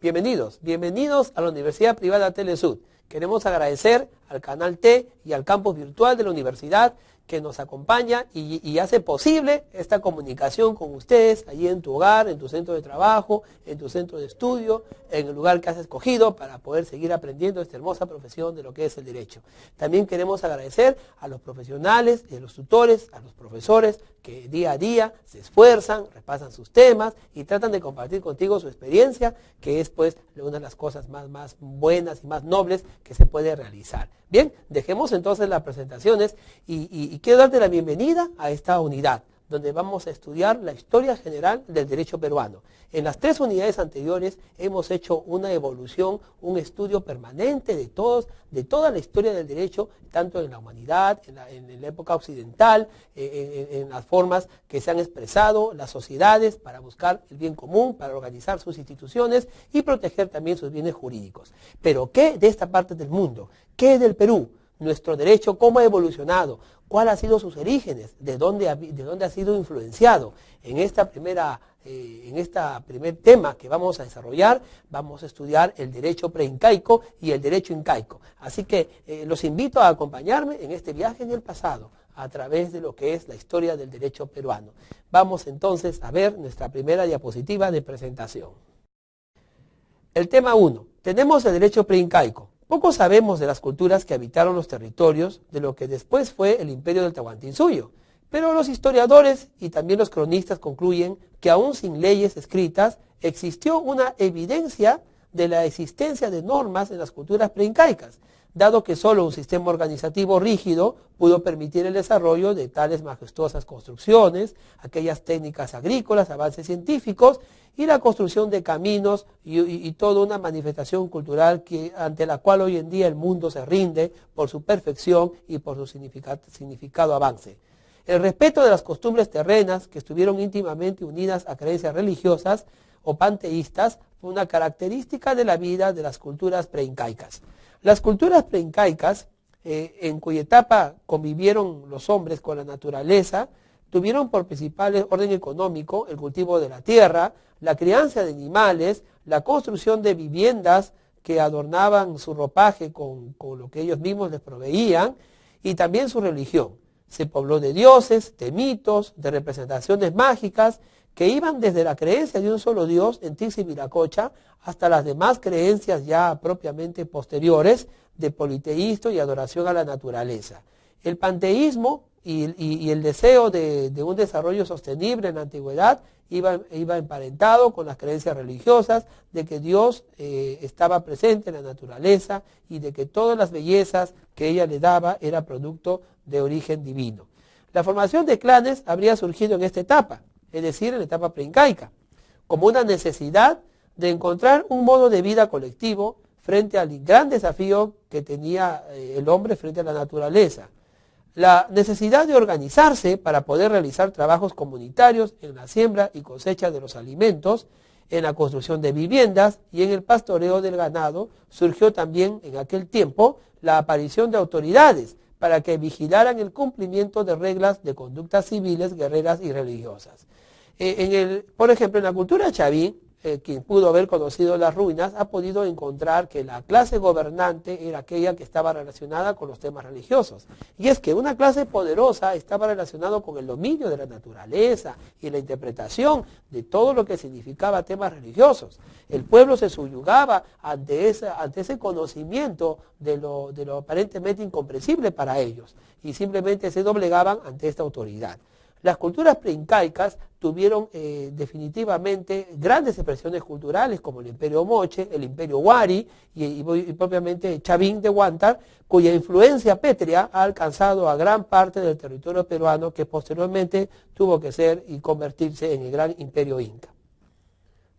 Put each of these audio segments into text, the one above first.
Bienvenidos a la Universidad Privada Telesud. Queremos agradecer al Canal T y al campus virtual de la universidad que nos acompaña y hace posible esta comunicación con ustedes allí en tu hogar, en tu centro de trabajo, en tu centro de estudio, en el lugar que has escogido para poder seguir aprendiendo esta hermosa profesión de lo que es el derecho. También queremos agradecer a los profesionales, a los tutores, a los profesores que día a día se esfuerzan, repasan sus temas y tratan de compartir contigo su experiencia, que es pues una de las cosas más buenas y más nobles que se puede realizar. Bien, dejemos entonces las presentaciones y quiero darte la bienvenida a esta unidad, donde vamos a estudiar la historia general del derecho peruano. En las 3 unidades anteriores hemos hecho una evolución, un estudio permanente de toda la historia del derecho, tanto en la humanidad, en la época occidental, en las formas que se han expresado las sociedades para buscar el bien común, para organizar sus instituciones y proteger también sus bienes jurídicos. Pero ¿qué de esta parte del mundo? ¿Qué del Perú? Nuestro derecho, ¿cómo ha evolucionado? ¿Cuáles han sido sus orígenes? ¿De dónde ha sido influenciado? En este primer tema que vamos a desarrollar, vamos a estudiar el derecho preincaico y el derecho incaico. Así que los invito a acompañarme en este viaje en el pasado, a través de lo que es la historia del derecho peruano. Vamos entonces a ver nuestra primera diapositiva de presentación. El tema 1. Tenemos el derecho preincaico. Poco sabemos de las culturas que habitaron los territorios de lo que después fue el imperio del Tahuantinsuyo, pero los historiadores y también los cronistas concluyen que aún sin leyes escritas existió una evidencia de la existencia de normas en las culturas preincaicas, dado que solo un sistema organizativo rígido pudo permitir el desarrollo de tales majestuosas construcciones, aquellas técnicas agrícolas, avances científicos y la construcción de caminos y toda una manifestación cultural ante la cual hoy en día el mundo se rinde por su perfección y por su significado avance. El respeto de las costumbres terrenas que estuvieron íntimamente unidas a creencias religiosas o panteístas fue una característica de la vida de las culturas preincaicas. Las culturas preincaicas, en cuya etapa convivieron los hombres con la naturaleza, tuvieron por principal orden económico el cultivo de la tierra, la crianza de animales, la construcción de viviendas que adornaban su ropaje con lo que ellos mismos les proveían, y también su religión. Se pobló de dioses, de mitos, de representaciones mágicas, que iban desde la creencia de un solo Dios en Tix y Viracocha hasta las demás creencias ya propiamente posteriores de politeísmo y adoración a la naturaleza. El panteísmo y el deseo de un desarrollo sostenible en la antigüedad iba emparentado con las creencias religiosas de que Dios estaba presente en la naturaleza y de que todas las bellezas que ella le daba era producto de origen divino. La formación de clanes habría surgido en esta etapa, es decir, en la etapa preincaica, como una necesidad de encontrar un modo de vida colectivo frente al gran desafío que tenía el hombre frente a la naturaleza. La necesidad de organizarse para poder realizar trabajos comunitarios en la siembra y cosecha de los alimentos, en la construcción de viviendas y en el pastoreo del ganado, surgió también en aquel tiempo la aparición de autoridades para que vigilaran el cumplimiento de reglas de conductas civiles, guerreras y religiosas. Por ejemplo, en la cultura chavín, quien pudo haber conocido las ruinas, ha podido encontrar que la clase gobernante era aquella que estaba relacionada con los temas religiosos. Y es que una clase poderosa estaba relacionada con el dominio de la naturaleza y la interpretación de todo lo que significaba temas religiosos. El pueblo se subyugaba ante ese conocimiento de lo aparentemente incomprensible para ellos y simplemente se doblegaban ante esta autoridad. Las culturas preincaicas tuvieron definitivamente grandes expresiones culturales como el Imperio Moche, el Imperio Huari y propiamente Chavín de Huántar, cuya influencia pétrea ha alcanzado a gran parte del territorio peruano que posteriormente tuvo que ser y convertirse en el gran Imperio Inca.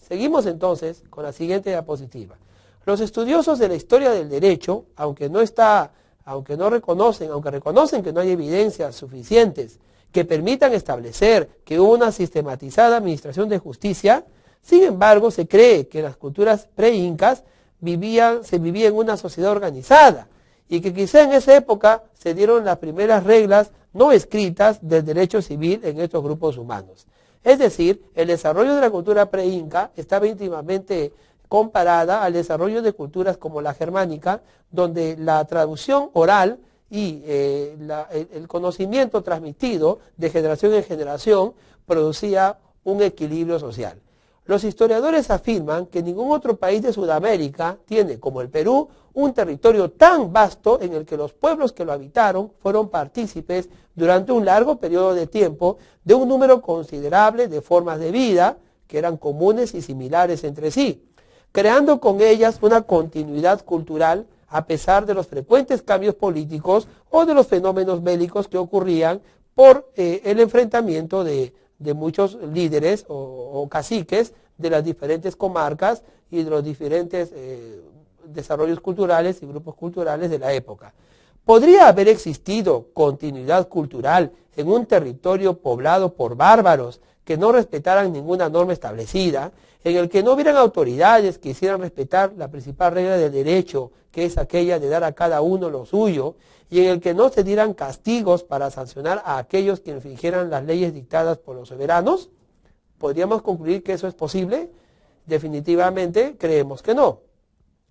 Seguimos entonces con la siguiente diapositiva. Los estudiosos de la historia del derecho, aunque reconocen que no hay evidencias suficientes que permitan establecer que hubo una sistematizada administración de justicia, sin embargo se cree que las culturas pre-incas se vivía en una sociedad organizada y que quizá en esa época se dieron las primeras reglas no escritas del derecho civil en estos grupos humanos. Es decir, el desarrollo de la cultura pre-inca estaba íntimamente comparada al desarrollo de culturas como la germánica, donde la traducción oral y el conocimiento transmitido de generación en generación producía un equilibrio social. Los historiadores afirman que ningún otro país de Sudamérica tiene, como el Perú, un territorio tan vasto en el que los pueblos que lo habitaron fueron partícipes durante un largo periodo de tiempo de un número considerable de formas de vida que eran comunes y similares entre sí, creando con ellas una continuidad cultural a pesar de los frecuentes cambios políticos o de los fenómenos bélicos que ocurrían por el enfrentamiento de muchos líderes o caciques de las diferentes comarcas y de los diferentes desarrollos culturales y grupos culturales de la época. ¿Podría haber existido continuidad cultural en un territorio poblado por bárbaros que no respetaran ninguna norma establecida, en el que no hubieran autoridades que hicieran respetar la principal regla del derecho, que es aquella de dar a cada uno lo suyo, y en el que no se dieran castigos para sancionar a aquellos que infringieran las leyes dictadas por los soberanos? ¿Podríamos concluir que eso es posible? Definitivamente creemos que no.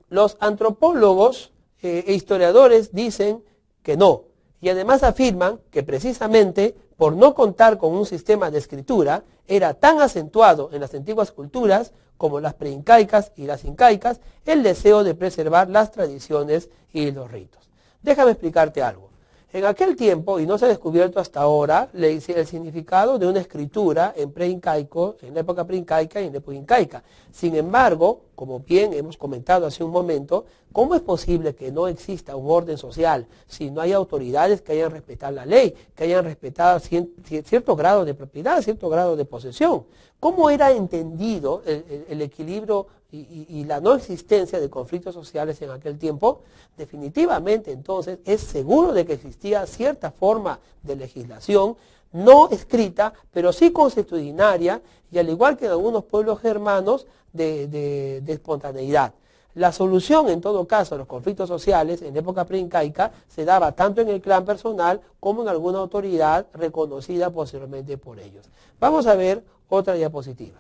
Los antropólogos e historiadores dicen que no, y además afirman que precisamente por no contar con un sistema de escritura, era tan acentuado en las antiguas culturas como las preincaicas y las incaicas el deseo de preservar las tradiciones y los ritos. Déjame explicarte algo. En aquel tiempo, y no se ha descubierto hasta ahora, el significado de una escritura en preincaico, en la época preincaica y en la época incaica. Sin embargo, como bien hemos comentado hace un momento, ¿cómo es posible que no exista un orden social si no hay autoridades que hayan respetado la ley, que hayan respetado cierto grado de propiedad, cierto grado de posesión? ¿Cómo era entendido el equilibrio y la no existencia de conflictos sociales en aquel tiempo? Definitivamente, entonces, es seguro de que existía cierta forma de legislación, no escrita, pero sí consuetudinaria, y al igual que en algunos pueblos germanos, de espontaneidad. La solución, en todo caso, a los conflictos sociales en época preincaica se daba tanto en el clan personal como en alguna autoridad reconocida posteriormente por ellos. Vamos a ver otra diapositiva.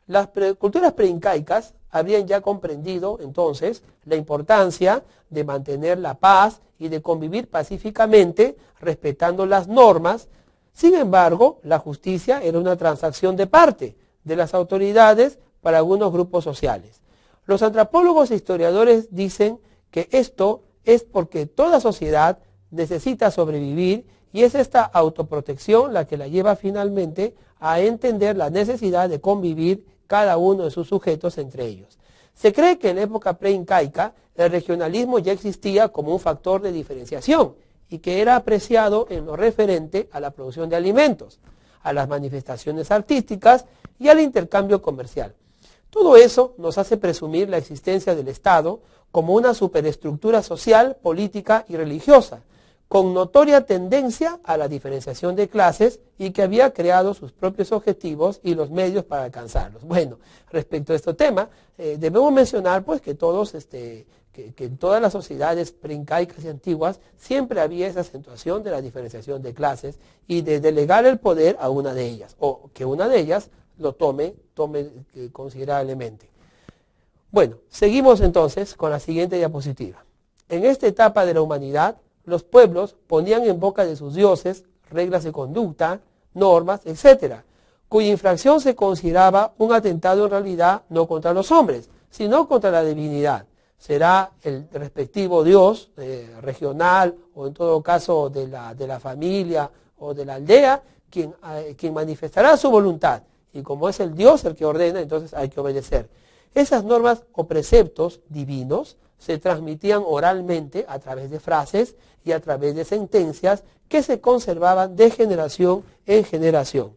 Las culturas preincaicas habrían ya comprendido entonces la importancia de mantener la paz y de convivir pacíficamente respetando las normas. Sin embargo, la justicia era una transacción de parte de las autoridades para algunos grupos sociales. Los antropólogos e historiadores dicen que esto es porque toda sociedad necesita sobrevivir y es esta autoprotección la que la lleva finalmente a entender la necesidad de convivir cada uno de sus sujetos entre ellos. Se cree que en la época preincaica el regionalismo ya existía como un factor de diferenciación y que era apreciado en lo referente a la producción de alimentos, a las manifestaciones artísticas y al intercambio comercial. Todo eso nos hace presumir la existencia del Estado como una superestructura social, política y religiosa, con notoria tendencia a la diferenciación de clases y que había creado sus propios objetivos y los medios para alcanzarlos. Bueno, respecto a este tema, debemos mencionar pues que en todas las sociedades preincaicas y antiguas siempre había esa acentuación de la diferenciación de clases y de delegar el poder a una de ellas, o que una de ellas lo tome considerablemente. Bueno, seguimos entonces con la siguiente diapositiva. En esta etapa de la humanidad, los pueblos ponían en boca de sus dioses reglas de conducta, normas, etc., cuya infracción se consideraba un atentado en realidad no contra los hombres, sino contra la divinidad. Será el respectivo dios regional o en todo caso de la familia o de la aldea quien manifestará su voluntad. Y como es el Dios el que ordena, entonces hay que obedecer. Esas normas o preceptos divinos se transmitían oralmente a través de frases y a través de sentencias que se conservaban de generación en generación.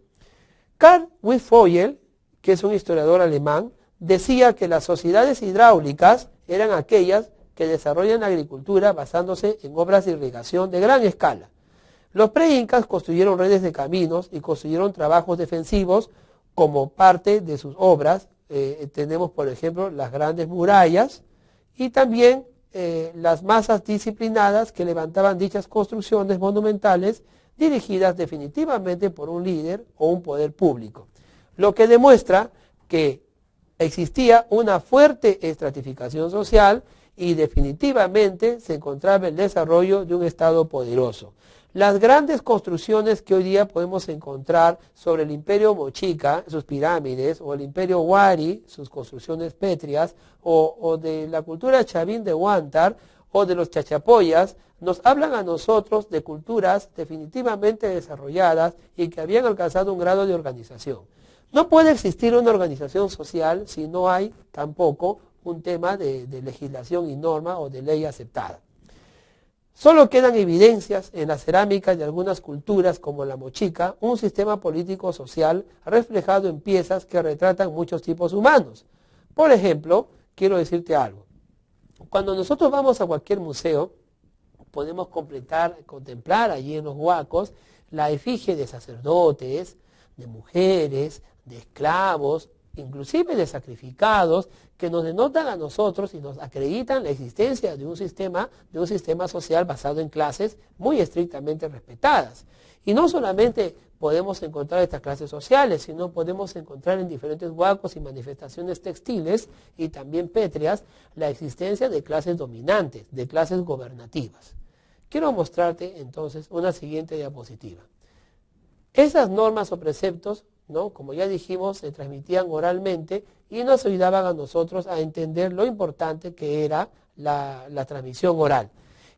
Karl Wittfogel, que es un historiador alemán, decía que las sociedades hidráulicas eran aquellas que desarrollan la agricultura basándose en obras de irrigación de gran escala. Los preincas construyeron redes de caminos y construyeron trabajos defensivos como parte de sus obras. Tenemos, por ejemplo, las grandes murallas y también las masas disciplinadas que levantaban dichas construcciones monumentales dirigidas definitivamente por un líder o un poder público. Lo que demuestra que Existía una fuerte estratificación social y definitivamente se encontraba el desarrollo de un Estado poderoso. Las grandes construcciones que hoy día podemos encontrar sobre el Imperio Mochica, sus pirámides, o el Imperio Wari, sus construcciones pétreas, o de la cultura chavín de Huántar, o de los chachapoyas, nos hablan a nosotros de culturas definitivamente desarrolladas y que habían alcanzado un grado de organización. No puede existir una organización social si no hay tampoco un tema de legislación y norma o de ley aceptada. Solo quedan evidencias en las cerámicas de algunas culturas como la mochica, un sistema político-social reflejado en piezas que retratan muchos tipos humanos. Por ejemplo, quiero decirte algo. Cuando nosotros vamos a cualquier museo, podemos contemplar allí en los huacos la efigie de sacerdotes, de mujeres, de esclavos, inclusive de sacrificados, que nos denotan a nosotros y nos acreditan la existencia de un sistema social basado en clases muy estrictamente respetadas. Y no solamente podemos encontrar estas clases sociales, sino podemos encontrar en diferentes huacos y manifestaciones textiles y también pétreas la existencia de clases dominantes, de clases gobernativas. Quiero mostrarte entonces una siguiente diapositiva. Esas normas o preceptos, ¿no?, como ya dijimos, se transmitían oralmente y nos ayudaban a nosotros a entender lo importante que era la transmisión oral.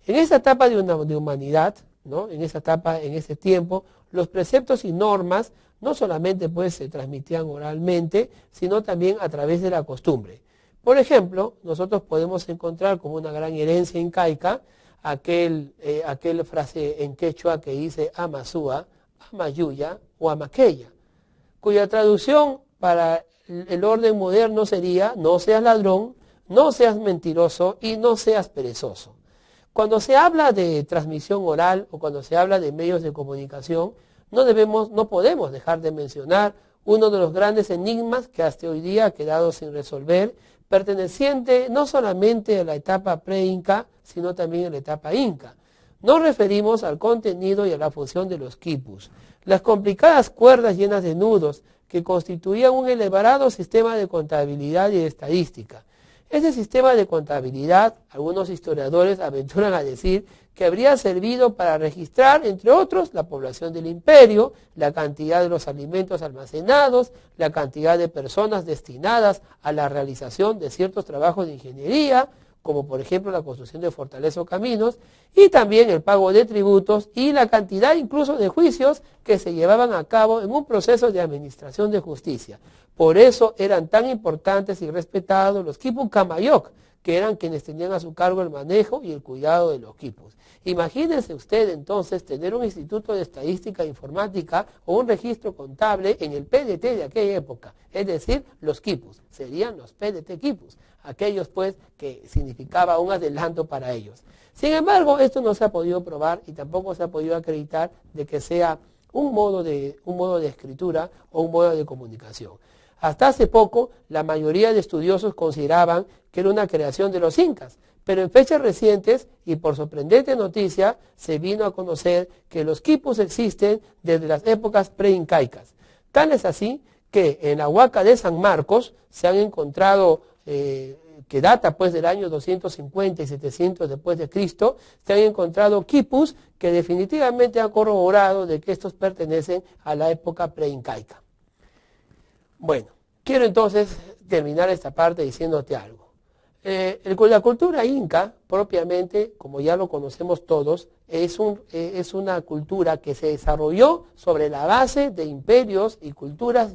En esta etapa de humanidad, ¿no?, en ese tiempo, los preceptos y normas no solamente pues se transmitían oralmente, sino también a través de la costumbre. Por ejemplo, nosotros podemos encontrar como una gran herencia incaica aquel frase en quechua que dice Amasúa, Amayuya o Amaqueya, cuya traducción para el orden moderno sería: no seas ladrón, no seas mentiroso y no seas perezoso. Cuando se habla de transmisión oral o cuando se habla de medios de comunicación, no podemos dejar de mencionar uno de los grandes enigmas que hasta hoy día ha quedado sin resolver, perteneciente no solamente a la etapa pre-inca, sino también a la etapa inca. Nos referimos al contenido y a la función de los quipus, las complicadas cuerdas llenas de nudos que constituían un elaborado sistema de contabilidad y de estadística. Ese sistema de contabilidad, algunos historiadores aventuran a decir que habría servido para registrar, entre otros, la población del imperio, la cantidad de los alimentos almacenados, la cantidad de personas destinadas a la realización de ciertos trabajos de ingeniería, como por ejemplo la construcción de fortalezas o caminos, y también el pago de tributos y la cantidad incluso de juicios que se llevaban a cabo en un proceso de administración de justicia. Por eso eran tan importantes y respetados los quipus camayoc, que eran quienes tenían a su cargo el manejo y el cuidado de los quipus. Imagínense usted entonces tener un instituto de estadística e informática o un registro contable en el PDT de aquella época, es decir, los quipus, serían los PDT quipus, aquellos pues que significaba un adelanto para ellos. Sin embargo, esto no se ha podido probar y tampoco se ha podido acreditar de que sea un modo de escritura o un modo de comunicación. Hasta hace poco, la mayoría de estudiosos consideraban que era una creación de los incas, pero en fechas recientes, y por sorprendente noticia, se vino a conocer que los quipus existen desde las épocas preincaicas. Tal es así que en la Huaca de San Marcos se han encontrado, que data pues del año 250 y 700 después de Cristo, se han encontrado quipus que definitivamente han corroborado de que estos pertenecen a la época preincaica. Bueno, quiero entonces terminar esta parte diciéndote algo. La cultura inca, propiamente, como ya lo conocemos todos, es una cultura que se desarrolló sobre la base de imperios y culturas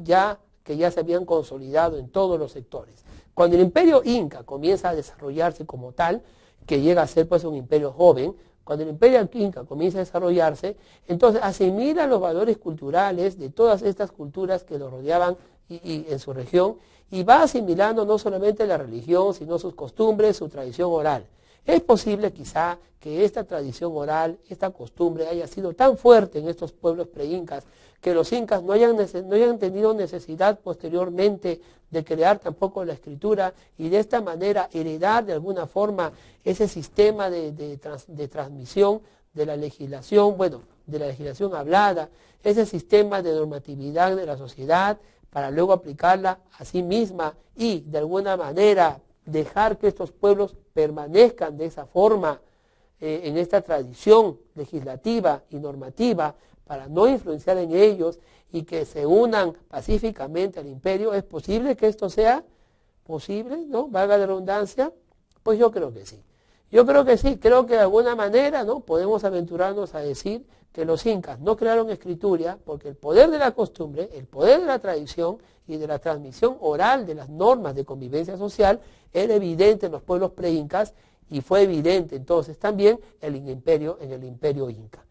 que ya se habían consolidado en todos los sectores. Cuando el imperio inca comienza a desarrollarse como tal, que llega a ser pues un imperio joven, cuando el imperio inca comienza a desarrollarse, entonces asimila los valores culturales de todas estas culturas que lo rodeaban y en su región, y va asimilando no solamente la religión, sino sus costumbres, su tradición oral. Es posible quizá que esta tradición oral, esta costumbre haya sido tan fuerte en estos pueblos pre-incas, que los incas no hayan tenido necesidad posteriormente de crear tampoco la escritura y de esta manera heredar de alguna forma ese sistema de transmisión de la legislación, bueno, de la legislación hablada, ese sistema de normatividad de la sociedad, para luego aplicarla a sí misma y de alguna manera dejar que estos pueblos permanezcan de esa forma en esta tradición legislativa y normativa para no influenciar en ellos y que se unan pacíficamente al imperio. ¿Es posible que esto sea posible, no? Valga la redundancia. Pues yo creo que sí. Yo creo que sí, creo que de alguna manera, ¿no?, podemos aventurarnos a decir que los incas no crearon escritura porque el poder de la costumbre, el poder de la tradición y de la transmisión oral de las normas de convivencia social era evidente en los pueblos pre-incas y fue evidente entonces también en el imperio inca.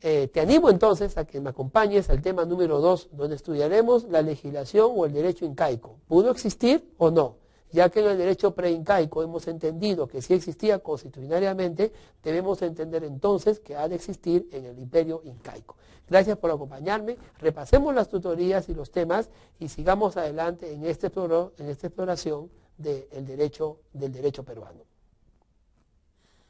Te animo entonces a que me acompañes al tema número 2, donde estudiaremos la legislación o el derecho incaico. ¿Pudo existir o no? Ya que en el derecho preincaico hemos entendido que sí existía constitucionalmente, debemos entender entonces que ha de existir en el imperio incaico. Gracias por acompañarme, repasemos las tutorías y los temas y sigamos adelante en esta exploración del derecho peruano.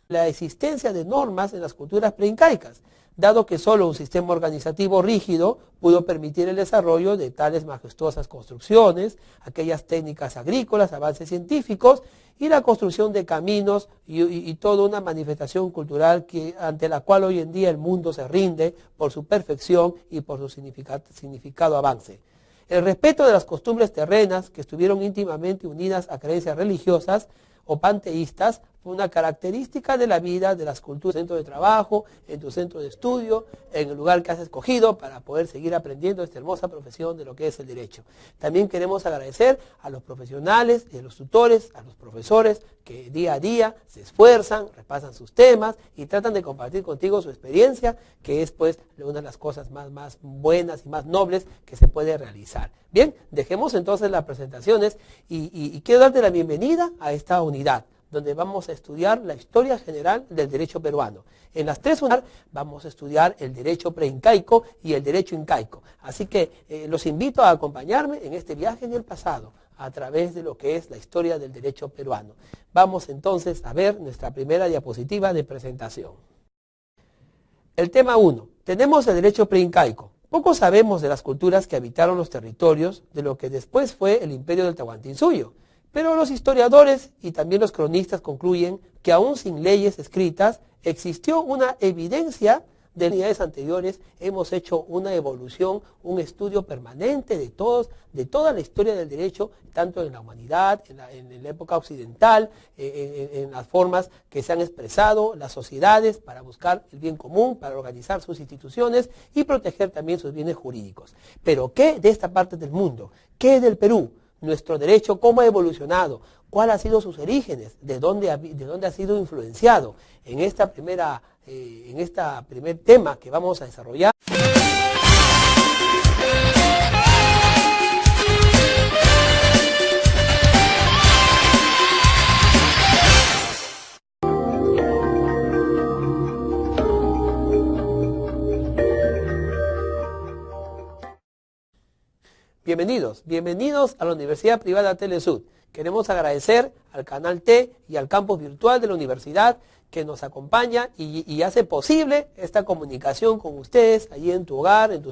La existencia de normas en las culturas preincaicas, dado que solo un sistema organizativo rígido pudo permitir el desarrollo de tales majestuosas construcciones, aquellas técnicas agrícolas, avances científicos y la construcción de caminos y toda una manifestación cultural ante la cual hoy en día el mundo se rinde por su perfección y por su significado avance. El respeto de las costumbres terrenas, que estuvieron íntimamente unidas a creencias religiosas o panteístas, fue una característica de la vida de las culturas, en tu centro de trabajo, en tu centro de estudio, en el lugar que has escogido para poder seguir aprendiendo esta hermosa profesión de lo que es el derecho. También queremos agradecer a los profesionales, a los tutores, a los profesores que día a día se esfuerzan, repasan sus temas y tratan de compartir contigo su experiencia, que es pues una de las cosas más buenas y más nobles que se puede realizar. Bien, dejemos entonces las presentaciones y quiero darte la bienvenida a esta unidad, donde vamos a estudiar la historia general del derecho peruano. En las 3 unidades vamos a estudiar el derecho preincaico y el derecho incaico. Así que los invito a acompañarme en este viaje en el pasado, a través de lo que es la historia del derecho peruano. Vamos entonces a ver nuestra primera diapositiva de presentación. El tema 1. Tenemos el derecho preincaico. Poco sabemos de las culturas que habitaron los territorios de lo que después fue el imperio del Tahuantinsuyo. Pero los historiadores y también los cronistas concluyen que aún sin leyes escritas existió una evidencia de unidades anteriores. Hemos hecho una evolución, un estudio permanente de toda la historia del derecho, tanto en la humanidad, en la época occidental, en las formas que se han expresado las sociedades para buscar el bien común, para organizar sus instituciones y proteger también sus bienes jurídicos. Pero ¿qué de esta parte del mundo? ¿Qué del Perú? Nuestro derecho, ¿cómo ha evolucionado? ¿Cuáles han sido sus orígenes? ¿De dónde ha sido influenciado? En este primer tema que vamos a desarrollar. Bienvenidos a la Universidad Privada Telesud. Queremos agradecer al Canal T y al campus virtual de la universidad que nos acompaña y hace posible esta comunicación con ustedes allí en tu hogar, en tu